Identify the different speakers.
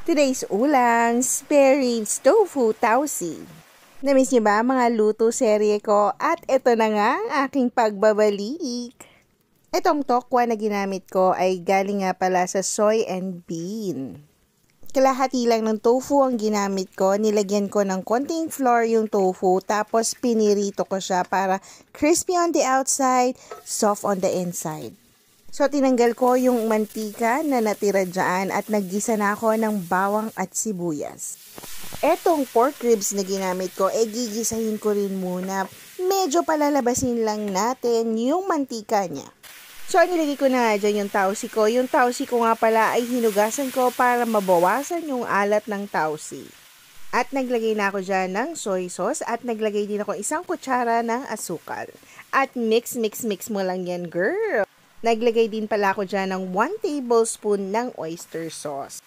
Speaker 1: Today's ulam, spare ribs tofu tausi. Namiss niyo ba mga luto serye ko? At ito na nga ang aking pagbabalik. Itong tokwa na ginamit ko ay galing nga pala sa soy and bean. Kalahati lang ng tofu ang ginamit ko. Nilagyan ko ng konting flour yung tofu tapos pinirito ko siya para crispy on the outside, soft on the inside. So, tinanggal ko yung mantika na natira dyan at naggisa na ako ng bawang at sibuyas. Etong pork ribs na ginamit ko, gigisahin ko rin muna. Medyo palalabasin lang natin yung mantika niya. So, nilagay ko na nga dyan yung tausi ko. Yung tausi ko nga pala ay hinugasan ko para mabawasan yung alat ng tausi. At naglagay na ako dyan ng soy sauce at naglagay din ako 1 kutsara ng asukal. At mix mo lang yan, girl. Naglagay din pala ako dyan ng 1 tablespoon ng oyster sauce.